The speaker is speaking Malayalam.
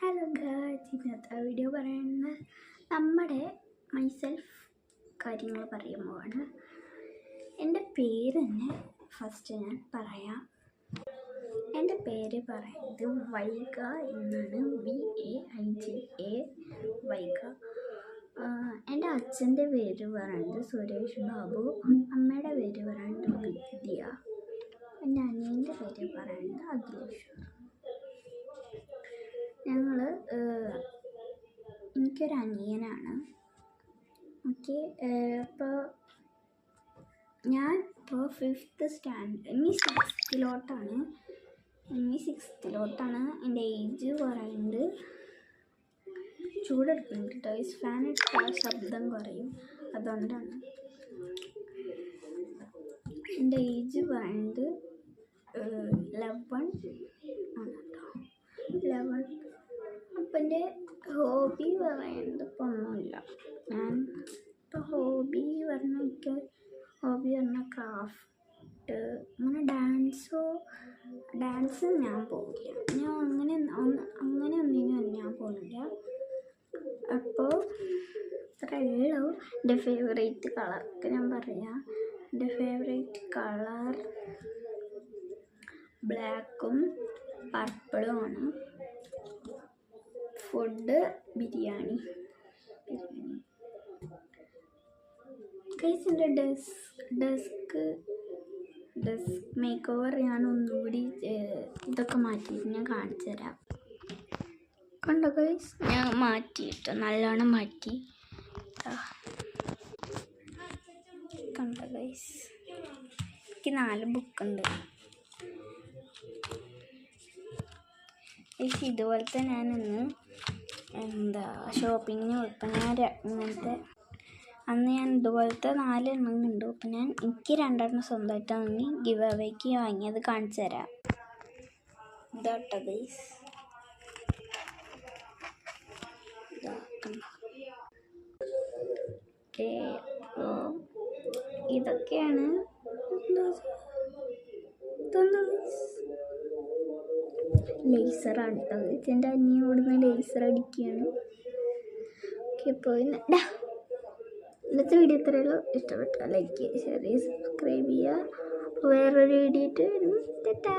ഹലോ ഗായ്സ്, ഇന്നത്തെ വീഡിയോ പറയുന്നത് നമ്മുടെ മൈസെൽഫ് കാര്യങ്ങൾ പറയുമ്പോഴാണ്. എൻ്റെ പേര് തന്നെ ഫസ്റ്റ് ഞാൻ പറയാം. എൻ്റെ പേര് പറയുന്നത് വൈഗ എന്നാണ്. VAIGA വൈഗ. എൻ്റെ അച്ഛൻ്റെ പേര് പറയുന്നത് സുരേഷ് ബാബു. അമ്മയുടെ പേര് പറയുന്നത് വിദ്യ. എൻ്റെ അനിയൻ്റെ പേര് പറയുന്നത് അഖിലേഷ്. എനിക്കൊരു അനിയനാണ്. ഓക്കെ, അപ്പോൾ ഞാൻ ഇപ്പോൾ 5th സ്റ്റാൻഡേർഡ് ഇനി 6th-ലോട്ടാണ്. എൻ്റെ ഏജ് പറയുന്നത് ചൂടെടുക്കുന്നുണ്ട് കേട്ടോ. ഈ ഫാൻ ഇട്ടാൽ ശബ്ദം കുറയും, അതുകൊണ്ടാണ്. എൻ്റെ ഏജ് പറയുന്നത് 11 ആണ് കേട്ടോ. 11. അപ്പം എൻ്റെ ഹോബി പറയുന്നത് ഇപ്പോൾ ഒന്നുമില്ല. ഞാൻ ഇപ്പോൾ ഹോബി പറഞ്ഞാൽ ക്രാഫ്റ്റ്, അങ്ങനെ ഡാൻസ് ഞാൻ പോകില്ല. ഞാൻ അങ്ങനെ ഒന്നിനും ഞാൻ പോകുന്നില്ല. അപ്പോൾ ഇത്രയേ ഉള്ളൂ. എൻ്റെ ഫേവറേറ്റ് കളറൊക്കെ ഞാൻ പറയാം. എൻ്റെ ഫേവറേറ്റ് കളർ ബ്ലാക്കും പർപ്പിളുമാണ്. ഫുഡ് ബിരിയാണി. ഗൈസിൻ്റെ ഡെസ്ക് മേക്ക് ഓവർ ഞാൻ ഒന്നുകൂടി ഇതൊക്കെ മാറ്റിയിട്ട് ഞാൻ കാണിച്ചു തരാം. കണ്ടോ ഗൈസ്, ഞാൻ മാറ്റിയിട്ട് നല്ലോണം മാറ്റി. കണ്ടോ ഗൈസ്, എനിക്ക് 4 ബുക്കുണ്ട്. ഇതുപോലത്തെ ഞാനിന്ന് ഷോപ്പിങ്ങിന് പോയപ്പോൾ അന്ന് ഞാൻ ഇതുപോലത്തെ 4 എണ്ണം കണ്ടു. അപ്പം എനിക്ക് 2 എണ്ണം സ്വന്തമായിട്ട് വാങ്ങി ഗിവ് അവേക്ക് വാങ്ങിയത് കാണിച്ചു തരാം. ഇതാട്ടോ ഗൈസ്, ഓക്കെ. ഇതൊക്കെയാണ് ലേസറാണ് കേട്ടോ. എൻ്റെ അനിയോടുന്ന് ലേസർ അടിക്കുകയാണ്. ഓക്കെ, അപ്പോൾ ഇന്നത്തെ വീഡിയോ ഇത്രയുള്ളൂ. ഇഷ്ടപ്പെട്ട ലൈക്ക് ചെയ്യുക, ഷെയർ ചെയ്യുക, സബ്സ്ക്രൈബ് ചെയ്യുക. വേറൊരു വീഡിയോ ആയിട്ട് വരും. ടാറ്റാ.